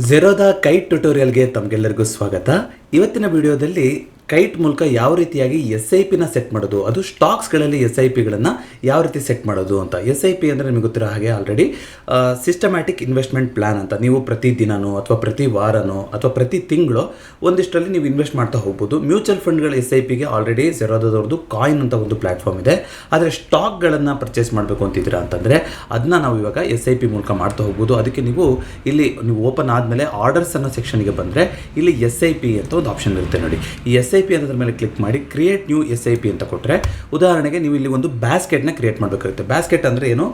Zerodha kite ಟ್ಯುಟೋರಿಯಲ್ಗೆ ತಮಗೆಲ್ಲರಿಗೂ ಸ್ವಾಗತ. ಇವತ್ತಿನ ವಿಡಿಯೋದಲ್ಲಿ ಕೈಟ್ ಮೂಲಕ ಯಾವ ರೀತಿಯಾಗಿ SIPನ ಸೆಟ್ ಮಾಡೋದು, ಅದು ಸ್ಟಾಕ್ಸ್ಗಳಲ್ಲಿ SIPಗಳನ್ನು ಯಾವ ರೀತಿ ಸೆಟ್ ಮಾಡೋದು ಅಂತ. SIP ಅಂದರೆ ನಿಮಗೆ ಗೊತ್ತಿರೋ ಹಾಗೆ ಆಲ್ರೆಡಿ ಸಿಸ್ಟಮ್ಯಾಟಿಕ್ ಇನ್ವೆಸ್ಟ್ಮೆಂಟ್ ಪ್ಲಾನ್ ಅಂತ. ನೀವು ಪ್ರತಿ ದಿನನೋ ಅಥವಾ ಪ್ರತಿ ವಾರನೋ ಅಥವಾ ಪ್ರತಿ ತಿಂಗಳು ಒಂದಿಷ್ಟರಲ್ಲಿ ನೀವು ಇನ್ವೆಸ್ಟ್ ಮಾಡ್ತಾ ಹೋಗ್ಬೋದು. ಮ್ಯೂಚುವಲ್ ಫಂಡ್ಗಳ SIPಗೆ ಆಲ್ರೆಡಿ ಝೆರೋದವ್ರದ್ದು ಕಾಯಿನ್ ಅಂತ ಒಂದು ಪ್ಲಾಟ್ಫಾರ್ಮ್ ಇದೆ. ಆದರೆ ಸ್ಟಾಕ್ಗಳನ್ನು ಪರ್ಚೇಸ್ ಮಾಡಬೇಕು ಅಂತಿದ್ದೀರಾ ಅಂತಂದರೆ ಅದನ್ನ ನಾವು ಇವಾಗ SIP ಮೂಲಕ ಮಾಡ್ತಾ ಹೋಗ್ಬೋದು. ಅದಕ್ಕೆ ನೀವು ಓಪನ್ ಆದಮೇಲೆ ಆರ್ಡರ್ಸ್ ಅನ್ನೋ ಸೆಕ್ಷನ್ಗೆ ಬಂದರೆ ಇಲ್ಲಿ SIP ಅಂತ ಒಂದು ಆಪ್ಷನ್ ಇರುತ್ತೆ ನೋಡಿ. ಈ SIP ಅನ್ನೋದ್ರ ಮೇಲೆ ಕ್ಲಿಕ್ ಮಾಡಿ ಕ್ರಿಯೇಟ್ ನ್ಯೂ SIP ಅಂತ ಕೊಟ್ಟರೆ, ಉದಾಹರಣೆಗೆ ನೀವು ಇಲ್ಲಿ ಒಂದು ಬ್ಯಾಸ್ಕೆಟ್ನ ಕ್ರಿಯೇಟ್ ಮಾಡಬೇಕಾಗುತ್ತೆ. ಬ್ಯಾಸ್ಕೆಟ್ ಅಂದರೆ ಏನು,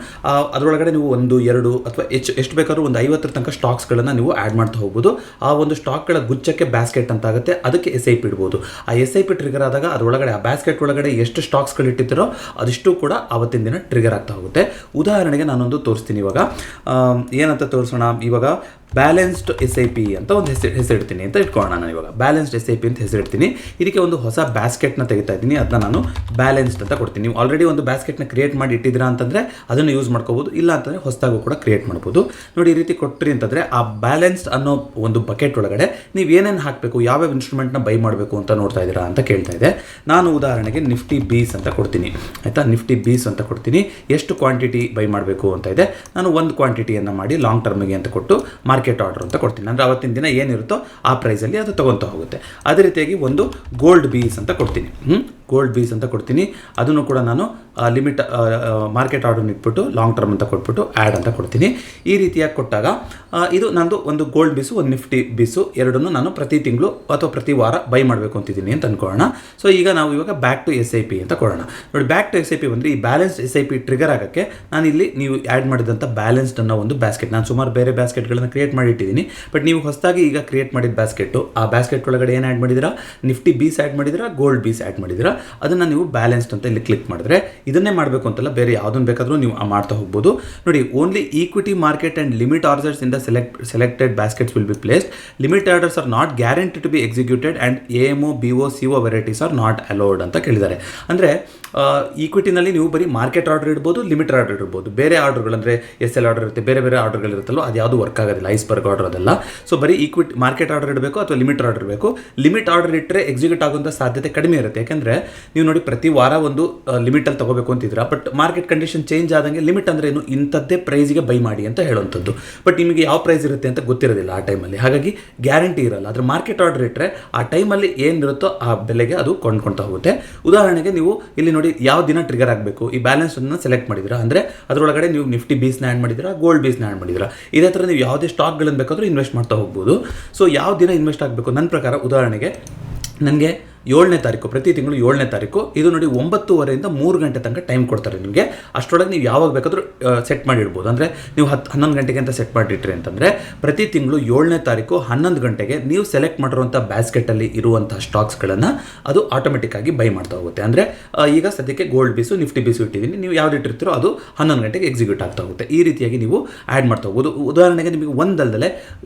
ಅದರೊಳಗಡೆ ನೀವು 1, 2 ಅಥವಾ ಎಷ್ಟು ಬೇಕಾದ್ರೂ ಒಂದು 50 ತನಕ ಸ್ಟಾಕ್ಸ್ಗಳನ್ನು ನೀವು ಆ್ಯಡ್ ಮಾಡ್ತಾ ಹೋಗ್ಬೋದು. ಆ ಒಂದು ಸ್ಟಾಕ್ಗಳ ಗುಚ್ಛಕ್ಕೆ ಬ್ಯಾಸ್ಕೆಟ್ ಅಂತ ಆಗುತ್ತೆ, ಅದಕ್ಕೆ SIP ಇಡ್ಬೋದು. ಆ SIP ಟ್ರಿಗರ್ ಆದಾಗ ಅದರೊಳಗಡೆ ಆ ಬ್ಯಾಸ್ಕೆಟ್ ಒಳಗಡೆ ಎಷ್ಟು ಸ್ಟಾಕ್ಸ್ಗಳು ಇಟ್ಟಿರ್ತೀರೋ ಅದಿಷ್ಟು ಕೂಡ ಆವತ್ತಿನ ದಿನ ಟ್ರಿಗರ್ ಆಗ್ತಾ ಹೋಗುತ್ತೆ. ಉದಾಹರಣೆಗೆ ನಾನೊಂದು ತೋರಿಸ್ತೀನಿ. ಇವಾಗ ಏನಂತ ತೋರಿಸೋಣ, ಇವಾಗ ಬ್ಯಾಲೆನ್ಸ್ಡ್ SIP ಅಂತ ಒಂದು ಹೆಸರಿಡ್ತೀನಿ ಅಂತ ಇಟ್ಕೊಳ್ಳೋಣ. ನಾನು ಇವಾಗ ಬ್ಯಾಲೆನ್ಸ್ಡ್ SIP ಅಂತ ಹೆಸರಿಡ್ತೀನಿ. ಇದಕ್ಕೆ ಒಂದು ಹೊಸ ಬ್ಯಾಸ್ಕೆಟ್ನ ತೆಗಿತಾ ಇದ್ದೀನಿ, ಅದನ್ನ ನಾನು ಬ್ಯಾಲೆನ್ಸ್ಡ್ ಅಂತ ಕೊಡ್ತೀನಿ. ನೀವು ಆಲ್ರೆಡಿ ಒಂದು ಬ್ಯಾಸ್ಕೆಟ್ನ ಕ್ರಿಯೇಟ್ ಮಾಡಿ ಇಟ್ಟಿದ್ದೀರಾ ಅಂತಂದರೆ ಅದನ್ನು ಯೂಸ್ ಮಾಡ್ಕೋಬೋದು, ಇಲ್ಲ ಅಂತಂದರೆ ಹೊಸದಾಗೂ ಕೂಡ ಕ್ರಿಯೇಟ್ ಮಾಡ್ಬೋದು. ನೋಡಿ, ಈ ರೀತಿ ಕೊಟ್ಟರಿ ಅಂತಂದರೆ ಆ ಬ್ಯಾಲೆನ್ಸ್ಡ್ ಅನ್ನೋ ಒಂದು ಬಕೆಟ್ ಒಳಗಡೆ ನೀವು ಏನೇನು ಹಾಕಬೇಕು, ಯಾವ್ಯಾವ ಇನ್ಸ್ಟ್ರೂಮೆಂಟ್ನ ಬೈ ಮಾಡಬೇಕು ಅಂತ ನೋಡ್ತಾ ಇದ್ದೀರಾ ಅಂತ ಕೇಳ್ತಾ ಇದೆ. ನಾನು ಉದಾಹರಣೆಗೆ ನಿಫ್ಟಿ ಬೀಸ್ ಅಂತ ಕೊಡ್ತೀನಿ, ಆಯಿತಾ. ನಿಫ್ಟಿ ಬೀಸ್ ಅಂತ ಕೊಡ್ತೀನಿ. ಎಷ್ಟು ಕ್ವಾಂಟಿಟಿ ಬೈ ಮಾಡಬೇಕು ಅಂತ ಇದೆ. ನಾನು ಒಂದು ಕ್ವಾಂಟಿಟಿಯನ್ನು ಮಾಡಿ ಲಾಂಗ್ ಟರ್ಮಿಗೆ ಅಂತ ಕೊಟ್ಟು ಮಾರ್ಕೆಟ್ ಆರ್ಡರ್ ಅಂತ ಕೊಡ್ತೀನಿ. ಅಂದರೆ ಅವತ್ತಿನ ದಿನ ಏನಿರುತ್ತೋ ಆ ಪ್ರೈಸಲ್ಲಿ ಅದು ತೊಗೊತಾ ಹೋಗುತ್ತೆ. ಅದೇ ರೀತಿಯಾಗಿ ಒಂದು ಗೋಲ್ಡ್ ಬೀಸ್ ಅಂತ ಕೊಡ್ತೀನಿ. ಗೋಲ್ಡ್ ಬೀಸ್ ಅಂತ ಕೊಡ್ತೀನಿ. ಅದನ್ನು ಕೂಡ ನಾನು ಲಿಮಿಟ್ ಮಾರ್ಕೆಟ್ ಆರ್ಡರ್ನ ಇಟ್ಬಿಟ್ಟು ಲಾಂಗ್ ಟರ್ಮ್ ಅಂತ ಕೊಟ್ಬಿಟ್ಟು ಆ್ಯಡ್ ಅಂತ ಕೊಡ್ತೀನಿ. ಈ ರೀತಿಯಾಗಿ ಕೊಟ್ಟಾಗ ಇದು ನಂದು ಒಂದು ಗೋಲ್ಡ್ ಬೀಸು, ಒಂದು ನಿಫ್ಟಿ ಬೀಸು ಎರಡನ್ನೂ ನಾನು ಪ್ರತಿ ತಿಂಗಳು ಅಥವಾ ಪ್ರತಿ ವಾರ ಬೈ ಮಾಡಬೇಕು ಅಂತಿದ್ದೀನಿ ಅಂತ ಅಂದ್ಕೊಳ್ಳೋಣ. ಸೊ ಈಗ ನಾವು ಇವಾಗ ಬ್ಯಾಕ್ ಟು SIP ಅಂತ ಕೊಡೋಣ. ನೋಡಿ, ಬ್ಯಾಕ್ ಟು SIP ಬಂದರೆ ಈ ಬ್ಯಾಲೆನ್ಸ್ಡ್ SIP ಟ್ರಿಗರ್ ಆಗೋಕ್ಕೆ ನಾನು ಇಲ್ಲಿ ನೀವು ಆ್ಯಡ್ ಮಾಡಿದಂಥ ಬ್ಯಾಲೆನ್ಸ್ಡ್ ಅನ್ನೋ ಒಂದು ಬ್ಯಾಸ್ಕೆಟ್, ನಾನು ಸುಮಾರು ಬೇರೆ ಬ್ಯಾಸ್ಕೆಟ್ಗಳನ್ನು ಕ್ರಿಯೇಟ್ ಮಾಡಿ ಇಟ್ಟಿದ್ದೀನಿ. ಬಟ್ ನೀವು ಹೊಸದಾಗಿ ಈಗ ಕ್ರಿಯೇಟ್ ಮಾಡಿದ ಬ್ಯಾಸ್ಕೆಟು, ಆ ಬ್ಯಾಸ್ಕೆಟ್ ಒಳಗಡೆ ಏನು ಆ್ಯಡ್ ಮಾಡಿದ್ದೀರಾ, ನಿಫ್ಟಿ ಬೀಸ್ ಆ್ಯಡ್ ಮಾಡಿದ್ದೀರಾ, ಗೋಲ್ಡ್ ಬೀಸ್ ಆ್ಯಡ್ ಮಾಡಿದ್ದೀರಾ. ಅದನ್ನು ನೀವು ಬ್ಯಾಲೆನ್ಸ್ಡ್ ಅಂತ ಇಲ್ಲಿ ಕ್ಲಿಕ್ ಮಾಡಿದ್ರೆ ಇದನ್ನೇ ಮಾಡಬೇಕು ಅಂತಲ್ಲ, ಬೇರೆ ಯಾವುದನ್ನು ಬೇಕಾದರೂ ನೀವು ಮಾಡ್ತಾ ಹೋಗ್ಬೋದು. ನೋಡಿ, only equity market and limit orders in the selected baskets will be placed. Limit orders are not guaranteed to be executed and AMO, BO, CO varieties are not allowed ಅಂತ ಕೇಳಿದ್ದಾರೆ. ಅಂದರೆ ಈಕ್ವಿಟಿನಲ್ಲಿ ನೀವು ಬರೀ ಮಾರ್ಕೆಟ್ ಆರ್ಡರ್ ಇಡ್ಬೋದು, limit order ಇಡ್ಬೋದು. ಬೇರೆ ಆರ್ಡರ್ಗಳು ಅಂದರೆ SL order ಇರುತ್ತೆ, ಬೇರೆ ಬೇರೆ ಆರ್ಡರ್ಗಳಿರುತ್ತಲ್ಲೋ ಅದು ಯಾವುದು ವರ್ಕ್ ಆಗೋದಿಲ್ಲ, ಐಸ್ಬರ್ಗ್ ಆರ್ಡರ್ ಅದೆಲ್ಲ. ಸೊ ಬರೀ ಮಾರ್ಕೆಟ್ ಆರ್ಡರ್ ಇಡಬೇಕು ಅಥವಾ ಲಿಮಿಟ್ ಆರ್ಡರ್ ಇರಬೇಕು. ಲಿಮಿಟ್ ಆರ್ಡರ್ ಇಟ್ಟರೆ ಎಕ್ಸಿಕ್ಯೂಟ್ ಆಗುವಂಥ ಸಾಧ್ಯತೆ ಕಡಿಮೆ ಇರುತ್ತೆ. ಯಾಕೆಂದರೆ ನೀವು ನೋಡಿ, ಪ್ರತಿ ವಾರ ಒಂದು ಲಿಮಿಟಲ್ಲಿ ತೊಗೋಬೇಕು ಅಂತಿದ್ದೀರಾ, ಬಟ್ ಮಾರ್ಕೆಟ್ ಕಂಡೀಷನ್ ಚೇಂಜ್ ಆದಂಗೆ ಲಿಮಿಟ್ ಅಂದರೆ ಏನು, ಇಂಥದ್ದೇ ಪ್ರೈಸ್ಗೆ ಬೈ ಮಾಡಿ ಅಂತ ಹೇಳುವಂಥದ್ದು. ಬಟ್ ನಿಮಗೆ ಯಾವ ಪ್ರೈಸ್ ಇರುತ್ತೆ ಅಂತ ಗೊತ್ತಿರೋದಿಲ್ಲ ಆ ಟೈಮಲ್ಲಿ, ಹಾಗಾಗಿ ಗ್ಯಾರಂಟಿ ಇರಲ್ಲ. ಆದರೆ ಮಾರ್ಕೆಟ್ ಆರ್ಡರ್ ಇಟ್ಟರೆ ಆ ಟೈಮಲ್ಲಿ ಏನಿರುತ್ತೋ ಆ ಬೆಲೆಗೆ ಅದು ಕೊಂಡ್ಕೊಳ್ತಾ ಹೋಗುತ್ತೆ. ಉದಾಹರಣೆಗೆ ನೀವು ಇಲ್ಲಿ ನೋಡಿ, ಯಾವ ದಿನ ಟ್ರಿಗರ್ ಆಗಬೇಕು, ಈ ಬ್ಯಾಲೆನ್ಸನ್ನು ಸೆಲೆಕ್ಟ್ ಮಾಡಿದ್ದೀರಾ ಅಂದರೆ ಅದರೊಳಗಡೆ ನೀವು ನಿಫ್ಟಿ ಬೀಸ್ನ ಆ್ಯಡ್ ಮಾಡಿದ್ದೀರಾ, ಗೋಲ್ಡ್ ಬೀಸ್ನ ಆ್ಯಡ್ ಮಾಡಿದ್ದೀರಾ. ಇದೇ ಥರ ನೀವು ಯಾವುದೇ ಸ್ಟಾಕ್ಗಳನ್ನು ಬೇಕಾದರೂ ಇನ್ವೆಸ್ಟ್ ಮಾಡ್ತಾ ಹೋಗ್ಬೋದು. ಸೊ ಯಾವ ದಿನ ಇನ್ವೆಸ್ಟ್ ಆಗಬೇಕು, ನನ್ನ ಪ್ರಕಾರ ಉದಾಹರಣೆಗೆ ನನಗೆ 7ನೇ ತಾರೀಕು, ಪ್ರತಿ ತಿಂಗಳು 7ನೇ ತಾರೀಕು, ಇದು ನೋಡಿ 9:30ಯಿಂದ 3 ಗಂಟೆ ತನಕ ಟೈಮ್ ಕೊಡ್ತಾರೆ ನಿಮಗೆ. ಅಷ್ಟರೊಳಗೆ ನೀವು ಯಾವಾಗ ಬೇಕಾದರೂ ಸೆಟ್ ಮಾಡಿಡ್ಬೋದು. ಅಂದರೆ ನೀವು 11 ಗಂಟೆಗೆ ಅಂತ ಸೆಟ್ ಮಾಡಿಟ್ರಿ ಅಂತಂದರೆ ಪ್ರತಿ ತಿಂಗಳು 7ನೇ ತಾರೀಕು 11 ಗಂಟೆಗೆ ನೀವು ಸೆಲೆಕ್ಟ್ ಮಾಡಿರುವಂಥ ಬ್ಯಾಸ್ಕೆಟಲ್ಲಿ ಇರುವಂಥ ಸ್ಟಾಕ್ಸ್ಗಳನ್ನು ಅದು ಆಟೋಮೆಟಿಕ್ಕಾಗಿ ಬೈ ಮಾಡ್ತಾ ಹೋಗುತ್ತೆ. ಅಂದರೆ ಈಗ ಸದ್ಯಕ್ಕೆ ಗೋಲ್ಡ್ ಬೀಸು, ನಿಫ್ಟಿ ಬೀಸು ಇಟ್ಟಿದ್ದೀನಿ, ನೀವು ಯಾವ್ದು ಇಟ್ಟಿರ್ತೀರೋ ಅದು 11 ಗಂಟೆಗೆ ಎಕ್ಸಿಕ್ಯೂಟ್ ಆಗ್ತಾ ಹೋಗುತ್ತೆ. ಈ ರೀತಿಯಾಗಿ ನೀವು ಆ್ಯಡ್ ಮಾಡ್ತಾ ಹೋಗ್ಬೋದು. ಉದಾಹರಣೆಗೆ ನಿಮಗೆ ಒಂದಲ್ಲದೆ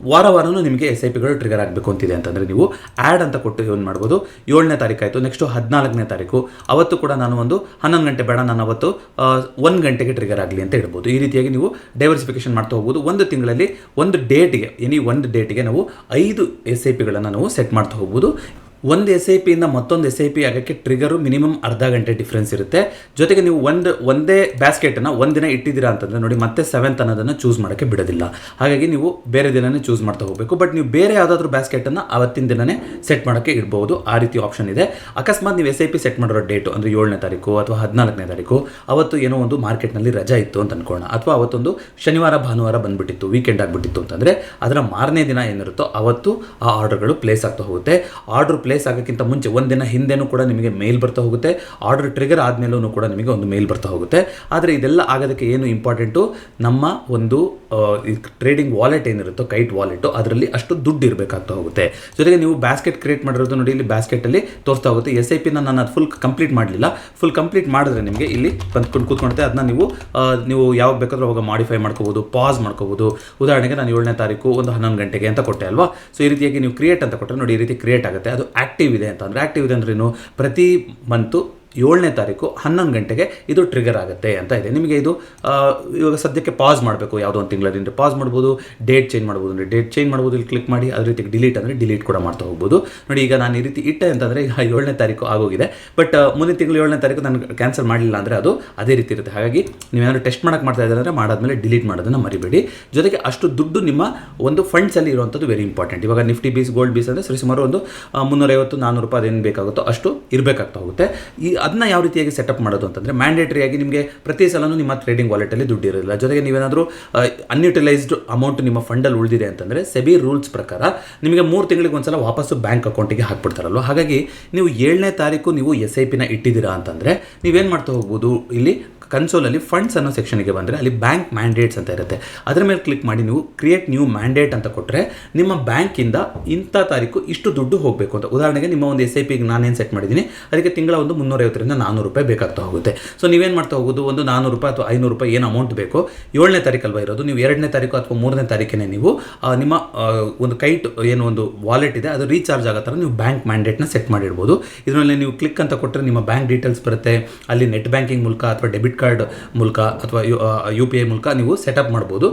ವಾರನೂ ನಿಮಗೆ SIPಗಳು ಟ್ರಿಗರ್ ಆಗಬೇಕು ಅಂತಿದೆ ಅಂತಂದರೆ ನೀವು ಆ್ಯಡ್ ಅಂತ ಕೊಟ್ಟು ಏನು ಮಾಡ್ಬೋದು. 7ನೇ ತಾರೀಕು ಆಯಿತು, ನೆಕ್ಸ್ಟು 14ನೇ ತಾರೀಕು, ಅವತ್ತು ಕೂಡ ನಾನು ಒಂದು 11 ಗಂಟೆ ಬೇಡ, ನಾನು ಅವತ್ತು 1 ಗಂಟೆಗೆ ಟ್ರಿಗರ್ ಆಗಲಿ ಅಂತ ಹೇಳ್ಬೋದು. ಈ ರೀತಿಯಾಗಿ ನೀವು ಡೈವರ್ಸಿಫಿಕೇಶನ್ ಮಾಡ್ತಾ ಹೋಗ್ಬೋದು. ಒಂದು ತಿಂಗಳಲ್ಲಿ ಒಂದು ಡೇಟಿಗೆ, ಒಂದು ಡೇಟಿಗೆ ನಾವು 5 SIPಗಳನ್ನು ನಾವು ಸೆಟ್ ಮಾಡ್ತಾ ಹೋಗ್ಬೋದು. ಒಂದು SIPಯಿಂದ ಮತ್ತೊಂದು SIP ಆಗೋಕ್ಕೆ ಟ್ರಿಗರು ಮಿನಿಮಮ್ ಅರ್ಧ ಗಂಟೆ ಡಿಫ್ರೆನ್ಸ್ ಇರುತ್ತೆ. ಜೊತೆಗೆ ನೀವು ಒಂದೇ ಬ್ಯಾಸ್ಕೆಟನ್ನು ಒಂದಿನ ಇಟ್ಟಿದ್ದೀರಾ ಅಂತಂದರೆ ನೋಡಿ, ಮತ್ತೆ 7th ಅನ್ನೋದನ್ನು ಚೂಸ್ ಮಾಡೋಕ್ಕೆ ಬಿಡೋದಿಲ್ಲ. ಹಾಗಾಗಿ ನೀವು ಬೇರೆ ದಿನನೇ ಚೂಸ್ ಮಾಡ್ತಾ ಹೋಗಬೇಕು. ಬಟ್ ನೀವು ಬೇರೆ ಯಾವುದಾದ್ರೂ ಬ್ಯಾಸ್ಕೆಟನ್ನು ಅವತ್ತಿನ ದಿನನೇ ಸೆಟ್ ಮಾಡೋಕ್ಕೆ ಇಡ್ಬೋದು. ಆ ರೀತಿ ಆಪ್ಷನ್ ಇದೆ. ಅಕಸ್ಮಾತ್ ನೀವು SIP ಸೆಟ್ ಮಾಡಿರೋ ಡೇಟು ಅಂದರೆ 7ನೇ ತಾರೀಕು ಅಥವಾ 14ನೇ ತಾರೀಕು, ಅವತ್ತು ಏನೋ ಒಂದು ಮಾರ್ಕೆಟ್ನಲ್ಲಿ ರಜಾ ಇತ್ತು ಅಂತ ಅನ್ಕೊಳ್ಳೋಣ, ಅಥವಾ ಅವತ್ತೊಂದು ಶನಿವಾರ ಭಾನುವಾರ ಬಂದುಬಿಟ್ಟಿತ್ತು, ವೀಕೆಂಡ್ ಆಗಿಬಿಟ್ಟಿತ್ತು ಅಂತಂದರೆ ಅದರ ಮಾರನೇ ದಿನ ಏನಿರುತ್ತೋ ಅವತ್ತು ಆ ಆರ್ಡರ್ಗಳು ಪ್ಲೇಸ್ ಆಗ್ತಾ ಹೋಗುತ್ತೆ. ಆರ್ಡರ್ ಪ್ಲೇಸ್ ಆಗೋಕ್ಕಿಂತ ಮುಂಚೆ ಒಂದಿನ ಹಿಂದೆನೂ ಕೂಡ ನಿಮಗೆ ಮೇಲ್ ಬರ್ತಾ ಹೋಗುತ್ತೆ. ಆರ್ಡರ್ ಟ್ರಿಗರ್ ಆದಮೇಲೂ ಕೂಡ ನಿಮಗೆ ಒಂದು ಮೇಲ್ ಬರ್ತಾ ಹೋಗುತ್ತೆ. ಆದರೆ ಇದೆಲ್ಲ ಆಗೋದಕ್ಕೆ ಏನು ಇಂಪಾರ್ಟೆಂಟು, ನಮ್ಮ ಒಂದು ಟ್ರೇಡಿಂಗ್ ವಾಲೆಟ್ ಏನಿರುತ್ತೋ, ಕೈಟ್ ವಾಲೆಟು, ಅದರಲ್ಲಿ ಅಷ್ಟು ದುಡ್ಡು ಇರಬೇಕಾಗ್ತಾ ಹೋಗುತ್ತೆ. ಜೊತೆಗೆ ನೀವು ಬ್ಯಾಸ್ಕೆಟ್ ಕ್ರಿಯೇಟ್ ಮಾಡಿರೋದು ನೋಡಿ, ಇಲ್ಲಿ ಬ್ಯಾಸ್ಕೆಟಲ್ಲಿ ತೋರಿಸ್ತಾ ಹೋಗುತ್ತೆ. SIPನ ನಾನು ಅದು ಫುಲ್ ಕಂಪ್ಲೀಟ್ ಮಾಡಲಿಲ್ಲ. ಫುಲ್ ಕಂಪ್ಲೀಟ್ ಮಾಡಿದ್ರೆ ನಿಮಗೆ ಇಲ್ಲಿ ಬಂದ್ಕೊಂಡು ಕೂತ್ಕೊಳುತ್ತೆ. ಅದನ್ನ ನೀವು ಯಾವಾಗ ಬೇಕಾದರೂ ಅವಾಗ ಮಾಡಿಫೈ ಮಾಡ್ಕೋಬೋದು, ಪಾಸ್ ಮಾಡ್ಕೋಬೋದು. ಉದಾಹರಣೆಗೆ ನಾನು 7ನೇ ತಾರೀಕು ಒಂದು 11 ಗಂಟೆಗೆ ಅಂತ ಕೊಟ್ಟೆ ಅಲ್ವಾ. ಸೊ ಈ ರೀತಿಯಾಗಿ ನೀವು ಕ್ರಿಯೇಟ್ ಅಂತ ಕೊಟ್ಟರೆ ನೋಡಿ, ಈ ರೀತಿ ಕ್ರಿಯೇಟ್ ಆಗುತ್ತೆ. ಅದು ಆಕ್ಟಿವ್ ಇದೆ ಅಂತ ಅಂದರೆ, ಆಕ್ಟಿವ್ ಇದೆ ಅಂದ್ರೇನು, ಪ್ರತಿ ಮಂತು 7ನೇ ತಾರೀಕು 11 ಗಂಟೆಗೆ ಇದು ಟ್ರಿಗರ್ ಆಗುತ್ತೆ ಅಂತ ಇದೆ. ನಿಮಗೆ ಇದು ಇವಾಗ ಸದ್ಯಕ್ಕೆ ಪಾಸ್ ಮಾಡಬೇಕು, ಯಾವುದೋ ಒಂದು ತಿಂಗಳಿಂದ ಪಾಸ್ ಮಾಡ್ಬೋದು, ಡೇಟ್ ಚೇಂಜ್ ಮಾಡ್ಬೋದು ಅಂದರೆ ಡೇಟ್ ಚೇಂಜ್ ಮಾಡ್ಬೋದು, ಇಲ್ಲಿ ಕ್ಲಿಕ್ ಮಾಡಿ. ಅದೇ ರೀತಿ ಡಿಲೀಟ್ ಅಂದರೆ ಡಿಲೀಟ್ ಕೂಡ ಮಾಡ್ತಾ ಹೋಗ್ಬೋದು. ನೋಡಿ, ಈಗ ನಾನು ಈ ರೀತಿ ಇಟ್ಟೆ ಅಂತಂದರೆ ಈಗ 7ನೇ ತಾರೀಕು ಆಗೋಗಿದೆ. ಬಟ್ ಮುಂದಿನ ತಿಂಗಳು 7ನೇ ತಾರೀಕು ನಾನು ಕ್ಯಾನ್ಸಲ್ ಮಾಡಲಿಲ್ಲ ಅಂದರೆ ಅದು ಅದೇ ರೀತಿ ಇರುತ್ತೆ. ಹಾಗಾಗಿ ನೀವೇನಾದ್ರು ಟೆಸ್ಟ್ ಮಾಡಕ್ಕೆ ಮಾಡ್ತಾ ಇದ್ದಾರೆ ಅಂದರೆ ಮಾಡಾದ್ಮೇಲೆ ಡಿಲೀಟ್ ಮಾಡೋದನ್ನು ಮರಿಬೇಡಿ. ಜೊತೆಗೆ ಅಷ್ಟು ದುಡ್ಡು ನಿಮ್ಮ ಒಂದು ಫಂಡ್ಸಲ್ಲಿ ಇರುವಂಥದ್ದು ವೆರಿ ಇಂಪಾರ್ಟೆಂಟ್. ಇವಾಗ ನಿಫ್ಟಿ ಬೀಸ್, ಗೋಲ್ಡ್ ಬೀಸ್ ಅಂದರೆ ಸುಮಾರು ಒಂದು 350-400 ರೂಪಾಯಿ ಅದೇನು ಬೇಕಾಗುತ್ತೋ ಅಷ್ಟು ಇರಬೇಕಾಗ್ತಾ ಹೋಗುತ್ತೆ. ಅದನ್ನ ಯಾವ ರೀತಿಯಾಗಿ ಸೆಟಪ್ ಮಾಡೋದು ಅಂತಂದರೆ, ಮ್ಯಾಂಡೇಟರಿಯಾಗಿ ನಿಮಗೆ ಪ್ರತಿ ಸಲನೂ ನಿಮ್ಮ ಟ್ರೇಡಿಂಗ್ ವಾಲೆಟಲ್ಲಿ ದುಡ್ಡು ಇರೋದಿಲ್ಲ. ಜೊತೆಗೆ ನೀವೇನಾದರೂ ಅನ್ಯುಟಿಲೈಸ್ಡ್ ಅಮೌಂಟ್ ನಿಮ್ಮ ಫಂಡಲ್ಲಿ ಉಳಿದಿದೆ ಅಂತಂದರೆ ಸೆಬಿ ರೂಲ್ಸ್ ಪ್ರಕಾರ ನಿಮಗೆ 3 ತಿಂಗಳಿಗೆ ಒಂದ್ಸಲ ವಾಪಸ್ಸು ಬ್ಯಾಂಕ್ ಅಕೌಂಟಿಗೆ ಹಾಕ್ಬಿಡ್ತಾರಲ್ವ. ಹಾಗಾಗಿ ನೀವು 7ನೇ ತಾರೀಕು ನೀವು SIPನ ಇಟ್ಟಿದ್ದೀರಾ ಅಂತಂದರೆ ನೀವೇನು ಮಾಡ್ತಾ ಹೋಗ್ಬೋದು, ಇಲ್ಲಿ ಕನ್ಸೋಲಲ್ಲಿ ಫಂಡ್ಸ್ ಅನ್ನೋ ಸೆಕ್ಷನ್ಗೆ ಬಂದರೆ ಅಲ್ಲಿ ಬ್ಯಾಂಕ್ ಮ್ಯಾಂಡೇಟ್ಸ್ ಅಂತ ಇರುತ್ತೆ. ಅದರ ಮೇಲೆ ಕ್ಲಿಕ್ ಮಾಡಿ ನೀವು ಕ್ರಿಯೇಟ್ ನ್ಯೂ ಮ್ಯಾಂಡೇಟ್ ಅಂತ ಕೊಟ್ಟರೆ ನಿಮ್ಮ ಬ್ಯಾಂಕಿಂದ ಇಂಥ ತಾರೀಕು ಇಷ್ಟು ದುಡ್ಡು ಹೋಗಬೇಕು ಅಂತ. ಉದಾಹರಣೆಗೆ ನಿಮ್ಮ ಒಂದು SIPಗೆ ನಾನೇನು ಸೆಟ್ ಮಾಡಿದ್ದೀನಿ, ಅದಕ್ಕೆ ತಿಂಗಳ ಒಂದು 350-400 ರೂಪಾಯಿ ಬೇಕಾಗ್ತಾ ಹೋಗುತ್ತೆ. ಸೊ ನೀವೇನು ಮಾಡ್ತಾ ಹೋಗೋದು, ಒಂದು 400 ರೂಪಾಯಿ ಅಥವಾ 500 ರೂಪಾಯಿ ಏನು ಅಮೌಂಟ್ ಬೇಕು, 7ನೇ ತಾರೀಕಲ್ವ ಇರೋದು, ನೀವು 2ನೇ ತಾರೀಕು ಅಥವಾ 3ನೇ ತಾರೀಕಿನೇ ನೀವು ನಿಮ್ಮ ಒಂದು ಕೈಟ್ ಏನು ಒಂದು ವಾಲೆಟ್ ಇದೆ ಅದು ರೀಚಾರ್ಜ್ ಆಗೋ ಥರ ನೀವು ಬ್ಯಾಂಕ್ ಮ್ಯಾಂಡೇಟ್ನ ಸೆಟ್ ಮಾಡಿರ್ಬೋದು. ಇದರಲ್ಲಿ ನೀವು ಕ್ಲಿಕ್ ಅಂತ ಕೊಟ್ಟರೆ ನಿಮ್ಮ ಬ್ಯಾಂಕ್ ಡೀಟೇಲ್ಸ್ ಬರುತ್ತೆ. ಅಲ್ಲಿ ನೆಟ್ ಬ್ಯಾಂಕಿಂಗ್ ಮೂಲಕ ಅಥವಾ ಡೆಬಿಟ್ ಕಾರ್ಡ್ ಮೂಲಕ ಅಥವಾ UPI ಮೂಲಕ ನೀವು ಸೆಟಪ್ ಮಾಡ್ಬೋದು.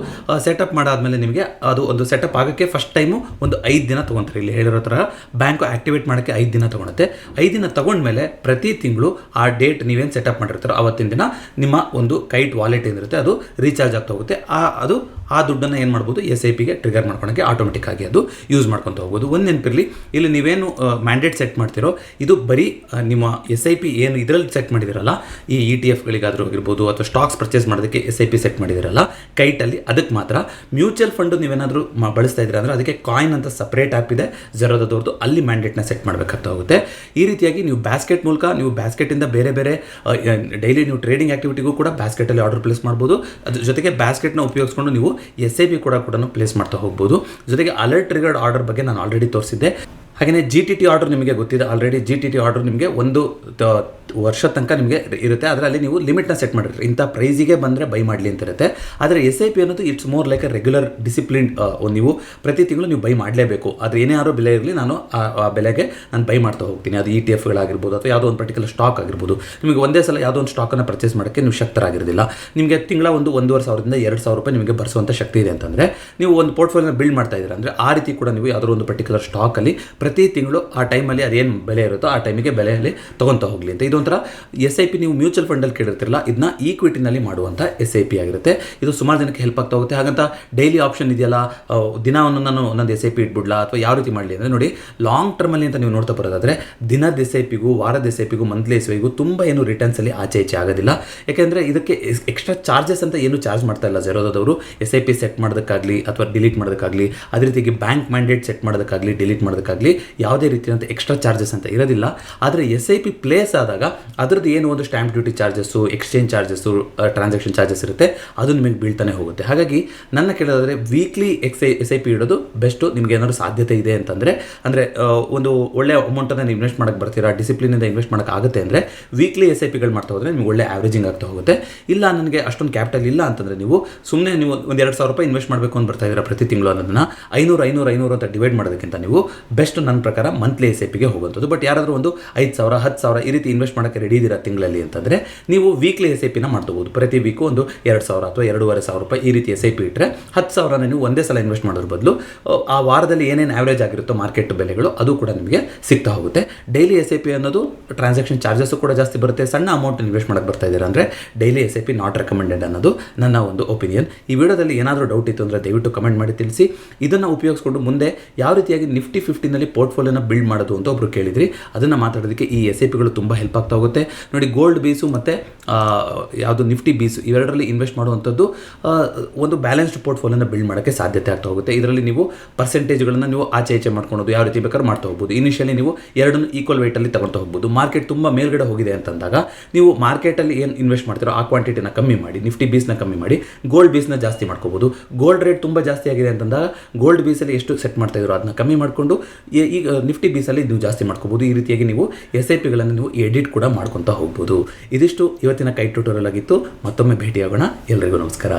ಸೆಟಪ್ ಮಾಡಾದ್ಮೇಲೆ ನಿಮಗೆ ಅದು ಒಂದು ಸೆಟಪ್ ಆಗೋಕ್ಕೆ ಫಸ್ಟ್ ಟೈಮು ಒಂದು 5 ದಿನ ತೊಗೊತಾರೆ. ಇಲ್ಲಿ ಹೇಳಿರೋ ಥರ ಬ್ಯಾಂಕು ಆ್ಯಕ್ಟಿವೇಟ್ ಮಾಡೋಕ್ಕೆ 5 ದಿನ ತೊಗೊಳುತ್ತೆ. 5 ದಿನ ತೊಗೊಂಡ್ಮೇಲೆ ಪ್ರತಿ ತಿಂಗಳು ಆ ಡೇಟ್ ನೀವೇನು ಸೆಟಪ್ ಮಾಡಿರ್ತಾರೋ ಅವತ್ತಿನ ದಿನ ನಿಮ್ಮ ಒಂದು ಕೈಟ್ ವಾಲೆಟ್ ಏನಿರುತ್ತೆ ಅದು ರೀಚಾರ್ಜ್ ಆಗ್ತಾ ಹೋಗುತ್ತೆ. ಅದು ಆ ದುಡ್ಡನ್ನು ಏನು ಮಾಡ್ಬೋದು, SIPಗೆ ಟ್ರಿಗರ್ ಮಾಡ್ಕೊಳಕ್ಕೆ ಆಟೋಮೆಟಿಕ್ ಆಗಿ ಅದು ಯೂಸ್ ಮಾಡ್ಕೊತ ಹೋಗ್ಬೋದು. ಒಂದು ನೆನಪಿರಲಿ, ಇಲ್ಲಿ ನೀವೇನು ಮ್ಯಾಂಡೇಟ್ ಸೆಟ್ ಮಾಡ್ತಿರೋ ಇದು ಬರೀ ನಿಮ್ಮ SIP ಏನು ಇದರಲ್ಲಿ ಸೆಟ್ ಮಾಡಿದಿರಲ್ಲ, ಈ ETFಗಳಿಗಾದರೂ ಆಗಿರ್ಬೋದು ಅಥವಾ ಸ್ಟಾಕ್ಸ್ ಪರ್ಚೇಸ್ ಮಾಡೋದಕ್ಕೆ SIP ಸೆಟ್ ಮಾಡಿದಿರಲ್ಲ ಕೈಟಲ್ಲಿ, ಅದಕ್ಕೆ ಮಾತ್ರ. ಮ್ಯೂಚುವಲ್ ಫಂಡು ನೀವೇನಾದರೂ ಬಳಸ್ತಾ ಇದ್ದೀರಾ ಅಂದರೆ ಅದಕ್ಕೆ ಕಾಯಿನ್ ಅಂತ ಸಪ್ರೇಟ್ ಆ್ಯಪ್ ಇದೆ ಜೆರೋದಾದವ್ರದ್ದು, ಅಲ್ಲಿ ಮ್ಯಾಂಡೇಟ್ನ ಸೆಟ್ ಮಾಡಬೇಕಾಗ್ತಾ ಹೋಗುತ್ತೆ. ಈ ರೀತಿಯಾಗಿ ನೀವು ಬ್ಯಾಸ್ಕೆಟ್ ಮೂಲಕ ನೀವು ಬ್ಯಾಸ್ಕೆಟಿಂದ ಬೇರೆ ಬೇರೆ ಡೈಲಿ ನೀವು ಟ್ರೇಡಿಂಗ್ ಆ್ಯಕ್ಟಿವಿಟಿಗೂ ಕೂಡ ಬ್ಯಾಸ್ಕೆಟಲ್ಲಿ ಆರ್ಡರ್ ಪ್ಲೇಸ್ ಮಾಡ್ಬೋದು. ಅದ್ರ ಜೊತೆಗೆ ಬ್ಯಾಸ್ಕೆಟ್ನ ಉಪಯೋಗಿಸ್ಕೊಂಡು ನೀವು SIP ಕೂಡ ಪ್ಲೇಸ್ ಮಾಡ್ತಾ ಹೋಗ್ಬೋದು. ಜೊತೆಗೆ ಅಲರ್ಟ್ ಟ್ರಿಗರ್ಡ್ ಆರ್ಡರ್ ಬಗ್ಗೆ ನಾನು ಆಲ್ರೆಡಿ ತೋರಿಸಿದ್ದೆ. ಹಾಗೆಯೇ GTT ಆರ್ಡರ್ ನಿಮಗೆ ಗೊತ್ತಿದೆ ಆಲ್ರೆಡಿ. GTT ಆರ್ಡರ್ ನಿಮಗೆ 1 ವರ್ಷ ತನಕ ನಿಮಗೆ ಇರುತ್ತೆ. ಅದರಲ್ಲಿ ನೀವು ಲಿಮಿಟ್ನ ಸೆಟ್ ಮಾಡಿರ್ತೀರಿ, ಇಂಥ ಪ್ರೈಸಿಗೆ ಬಂದರೆ ಬೈ ಮಾಡಲಿ ಅಂತ ಇರುತ್ತೆ. ಆದರೆ SIP ಅನ್ನೋದು it's more like A regular discipline. ನೀವು ಪ್ರತಿ ತಿಂಗಳು ನೀವು ಬೈ ಮಾಡಲೇಬೇಕು. ಆದರೆ ಏನೇ ಯಾರೋ ಬೆಲೆ ಇರಲಿ ನಾನು ಆ ಬೆಲೆಗೆ ನಾನು ಬೈ ಮಾಡ್ತಾ ಹೋಗ್ತೀನಿ. ಅದು ETFಗಳಾಗಿರ್ಬೋದು ಅಥವಾ ಯಾವುದೋ ಒಂದು ಪರ್ಟಿಕ್ಯುಲರ್ ಸ್ಟಾಕ್ ಆಗಿರ್ಬೋದು. ನಿಮಗೆ ಒಂದೇ ಸಲ ಯಾವುದೋ ಒಂದು ಸ್ಟಾಕನ್ನು ಪರ್ಚೇಸ್ ಮಾಡೋಕ್ಕೆ ನೀವು ಶಕ್ತರಾಗಿರೋದಿಲ್ಲ. ನಿಮಗೆ ತಿಂಗಳ ಒಂದು 1,500ದಿಂದ 2,000 ರೂಪಾಯಿ ನಿಮಗೆ ಬರೆಸುವಂಥ ಶಕ್ತಿ ಇದೆ ಅಂತಂದರೆ ನೀವು ಒಂದು ಪೋರ್ಟ್ಫೋಲಿಯೋನ ಬಿಲ್ಡ್ ಮಾಡ್ತಾ ಇದ್ದೀರಾ ಅಂದರೆ ಆ ರೀತಿ ಕೂಡ ನೀವು ಯಾವುದೋ ಒಂದು ಪರ್ಟಿಕ್ಯುಲರ್ ಸ್ಟಾಕಲ್ಲಿ ಪ್ರತಿ ತಿಂಗಳು ಆ ಟೈಮಲ್ಲಿ ಅದೇನು ಬೆಲೆ ಇರುತ್ತೋ ಆ ಟೈಮಿಗೆ ಬೆಲೆಯಲ್ಲಿ ತೊಗೊತಾ ಹೋಗಲಿ ಅಂತ. ಇದೊಂಥರ SIP ನೀವು ಮ್ಯೂಚುವಲ್ ಫಂಡಲ್ಲಿ ಕೇಳಿರ್ತಿರಲ್ಲ, ಇದನ್ನ ಈಕ್ವಿಟಿನಲ್ಲಿ ಮಾಡುವಂಥ SIP ಆಗಿರುತ್ತೆ. ಇದು ಸುಮಾರು ಜನಕ್ಕೆ ಹೆಲ್ಪ್ ಆಗ್ತಾ ಹೋಗುತ್ತೆ. ಹಾಗಂತ ಡೈಲಿ ಆಪ್ಷನ್ ಇದೆಯಲ್ಲ, ದಿನವನ್ನು ನಾನು ಒಂದೊಂದು SIP ಇಟ್ಬಿಡ್ಲಾ ಅಥವಾ ಯಾವ ರೀತಿ ಮಾಡಲಿ ಅಂದರೆ, ನೋಡಿ ಲಾಂಗ್ ಟರ್ಮಲ್ಲಿ ಅಂತ ನೀವು ನೋಡ್ತಾ ಬರೋದಾದರೆ ದಿನದ SIPಗೂ ವಾರದ SIPಗೂ ಮಂತ್ಲಿ SIPಗೂ ತುಂಬ ಏನು ರಿಟರ್ನ್ಸಲ್ಲಿ ಆಚೆ ಈಚೆ ಆಗೋದಿಲ್ಲ. ಯಾಕೆಂದರೆ ಇದಕ್ಕೆ ಎಕ್ಸ್ಟ್ರಾ ಚಾರ್ಜಸ್ ಅಂತ ಏನು ಚಾರ್ಜ್ ಮಾಡ್ತಾ ಇಲ್ಲ ಜೆರೋದಾದವರು. SIP ಸೆಟ್ ಮಾಡೋದಕ್ಕಾಗಲಿ ಅಥವಾ ಡಿಲೀಟ್ ಮಾಡೋದಕ್ಕಾಗಲಿ, ಅದೇ ರೀತಿಯಾಗಿ ಬ್ಯಾಂಕ್ ಮ್ಯಾಂಡೇಟ್ ಸೆಟ್ ಮಾಡೋದಕ್ಕಾಗಲಿ ಡಿಲೀಟ್ ಮಾಡೋದಕ್ಕಾಗಲಿ ಯಾವುದೇ ರೀತಿಯಂಥ ಎಕ್ಸ್ಟ್ರಾ ಚಾರ್ಜಸ್ ಅಂತ ಇರೋದಿಲ್ಲ. ಆದರೆ SIP ಪ್ಲೇಸ್ ಆದಾಗ ಅದರದ್ದು ಏನು ಒಂದು stamp duty charges, exchange charges, transaction charges ಇರುತ್ತೆ, ಅದು ನಿಮಗೆ ಬೀಳ್ತಾನೆ ಹೋಗುತ್ತೆ. ಹಾಗಾಗಿ ನನ್ನ ಕೇಳೋದಾದರೆ ವೀಕ್ಲಿ SIP ಇಡೋದು ಬೆಸ್ಟು. ನಿಮಗೆ ಏನಾದರೂ ಸಾಧ್ಯತೆ ಇದೆ ಅಂತಂದರೆ, ಅಂದರೆ ಒಂದು ಒಳ್ಳೆಯ ಅಮೌಂಟನ್ನು ನೀವು ಇನ್ವೆಸ್ಟ್ ಮಾಡೋಕ್ಕೆ ಬರ್ತೀರಾ, ಡಿಸಿಪ್ಲಿನಿಂದ ಇನ್ವೆಸ್ಟ್ ಮಾಡೋಕ್ಕಾಗುತ್ತೆ ಅಂದರೆ ವೀಕ್ಲಿ SIPಗಳು ಮಾಡ್ತಾ ಹೋದರೆ ನಿಮಗೆ ಒಳ್ಳೆ ಆವ್ರೇಜಿಂಗ್ ಆಗ್ತಾ ಹೋಗುತ್ತೆ. ಇಲ್ಲ ನನಗೆ ಅಷ್ಟೊಂದು ಕ್ಯಾಪಿಟಲ್ ಇಲ್ಲ ಅಂತಂದರೆ ನೀವು ಸುಮ್ಮನೆ ನೀವು ಒಂದು 2,000 ರೂಪಾಯಿ ಇನ್ವೆಸ್ಟ್ ಮಾಡಬೇಕು ಅಂತ ಬರ್ತಾ ಇದ್ದೀರಾ ಪ್ರತಿ ತಿಂಗಳು ಅನ್ನೋದನ್ನು 500 ಅಂತ ಡಿವೈಡ್ ಮಾಡೋದಕ್ಕಿಂತ ನೀವು ಬೆಸ್ಟ್ ನನ್ನ ಪ್ರಕಾರ ಮಂತ್ಲಿ SIPಗೆ ಹೋಗುವಂಥದ್ದು. ಬಟ್ ಯಾರಾದರೂ ಒಂದು 5,000 10,000 ಈ ರೀತಿ ಇನ್ವೆಸ್ಟ್ ಮಾಡೋಕ್ಕೆ ರೆಡಿ ಇದ್ದೀರಾ ತಿಂಗಳಲ್ಲಿ ಅಂತಂದರೆ ನೀವು ವೀಕ್ಲಿ SIPನ ಮಾಡ್ಕೋಬೋದು. ಪ್ರತಿ ವೀಕು ಒಂದು 2,000 ಅಥವಾ 2,500 ರೂಪಾಯಿ ಈ ರೀತಿ SIP ಇಟ್ಟರೆ 10,000ನ ನೀವು ಒಂದೇ ಸಲ ಇನ್ವೆಸ್ಟ್ ಮಾಡೋದ್ರ ಬದಲು ಆ ವಾರದಲ್ಲಿ ಏನೇನು ಆವ್ರೇಜ್ ಆಗಿರುತ್ತೋ ಮಾರ್ಕೆಟ್ ಬೆಲೆಗಳು ಅದು ಕೂಡ ನಿಮಗೆ ಸಿಗ್ತಾ ಹೋಗುತ್ತೆ. ಡೈಲಿ SIP ಅನ್ನೋದು ಟ್ರಾನ್ಸಾಕ್ಷನ್ ಚಾರ್ಜಸ್ಸು ಕೂಡ ಜಾಸ್ತಿ ಬರುತ್ತೆ. ಸಣ್ಣ ಅಮೌಂಟ್ ಇನ್ವೆಸ್ಟ್ ಮಾಡೋಕ್ಕೆ ಬರ್ತಾ ಇದ್ದೀರಾ ಅಂದರೆ ಡೈಲಿ SIP ನಾಟ್ ರೆಕಮೆಂಡೆಡ್ ಅನ್ನೋದು ನನ್ನ ಒಂದು ಒಪಿನಿಯನ್. ಈ ವಿಡಿಯೋದಲ್ಲಿ ಏನಾದರೂ ಡೌಟ್ ಇತ್ತು ಅಂದರೆ ದಯವಿಟ್ಟು ಕಮೆಂಟ್ ಮಾಡಿ ತಿಳಿಸಿ. ಇದನ್ನು ಉಪಯೋಗಿಸ್ಕೊಂಡು ಮುಂದೆ ಯಾವ ರೀತಿಯಾಗಿ ನಿಫ್ಟಿ 50ನಲ್ಲಿ ಪೋರ್ಟ್ಫೋಲಿಯೋನ ಬಿಲ್ಡ್ ಮಾಡೋದು ಅಂತ ಒಬ್ಬರು ಕೇಳಿದ್ರಿ. ಅದನ್ನು ಮಾತಾಡೋದಕ್ಕೆ ಈ SIPಗಳು ತುಂಬ ಹೆಲ್ಪ್ ಆಗ್ತಾ ಹೋಗುತ್ತೆ. ನೋಡಿ, ಗೋಲ್ಡ್ ಬೀಸು ಮತ್ತು ಯಾವುದು ನಿಫ್ಟಿ ಬೀಸು ಇವೆರಡರಲ್ಲಿ ಇನ್ವೆಸ್ಟ್ ಮಾಡುವಂಥದ್ದು ಒಂದು ಬ್ಯಾಲೆನ್ಸ್ಡ್ ಪೋರ್ಟ್ಫೋಲಿಯೋನ ಬಿಲ್ಡ್ ಮಾಡೋಕ್ಕೆ ಸಾಧ್ಯತೆ ಆಗ್ತಾ ಹೋಗುತ್ತೆ. ಇದರಲ್ಲಿ ನೀವು ಪರ್ಸೆಂಟೇಜ್ಗಳನ್ನು ನೀವು ಆಚೆ ಈಚೆ ಮಾಡ್ಕೊಳೋದು ಯಾವ ರೀತಿ ಬೇಕಾದ್ರೂ ಮಾಡ್ತಾ ಹೋಗ್ಬೋದು. ಇನಿಷಿಯಲಿ ನೀವು ಎರಡನ್ನು ಈಕ್ವಲ್ ವೇಟಲ್ಲಿ ತಗೊಳ್ತಾ ಹೋಗ್ಬೋದು. ಮಾರ್ಕೆಟ್ ತುಂಬ ಮೇಲ್ಗಡೆ ಹೋಗಿದೆ ಅಂತಂದಾಗ ನೀವು ಮಾರ್ಕೆಟಲ್ಲಿ ಏನು ಇನ್ವೆಸ್ಟ್ ಮಾಡ್ತೀರೋ ಆ ಕ್ವಾಂಟಿಟಿನ ಕಮ್ಮಿ ಮಾಡಿ, ನಿಫ್ಟಿ ಬೀಸ್ನ ಕಮ್ಮಿ ಮಾಡಿ, ಗೋಲ್ಡ್ ಬೀಸ್ನ ಜಾಸ್ತಿ ಮಾಡ್ಕೋಬೋದು. ಗೋಲ್ಡ್ ರೇಟ್ ತುಂಬ ಜಾಸ್ತಿ ಆಗಿದೆ ಅಂತಂದಾಗ ಗೋಲ್ಡ್ ಬೀಸಲ್ಲಿ ಎಷ್ಟು ಸೆಟ್ ಮಾಡ್ತಾ ಇದ್ರು ಅದನ್ನ ಕಮ್ಮಿ ಮಾಡಿಕೊಂಡು ಈಗ ನಿಫ್ಟಿ ಬೀಸಲ್ಲಿ ನೀವು ಜಾಸ್ತಿ ಮಾಡ್ಕೋಬೋದು. ಈ ರೀತಿಯಾಗಿ ನೀವು SIPಗಳನ್ನು ನೀವು ಎಡಿಟ್ ಕೂಡ ಮಾಡ್ಕೊತಾ ಹೋಗ್ಬೋದು. ಇದಿಷ್ಟು ಇವತ್ತಿನ ಕೈಟ್ ಟ್ಯೂಟೋರಿಯಲ್ ಆಗಿತ್ತು. ಮತ್ತೊಮ್ಮೆ ಭೇಟಿಯಾಗೋಣ. ಎಲ್ಲರಿಗೂ ನಮಸ್ಕಾರ.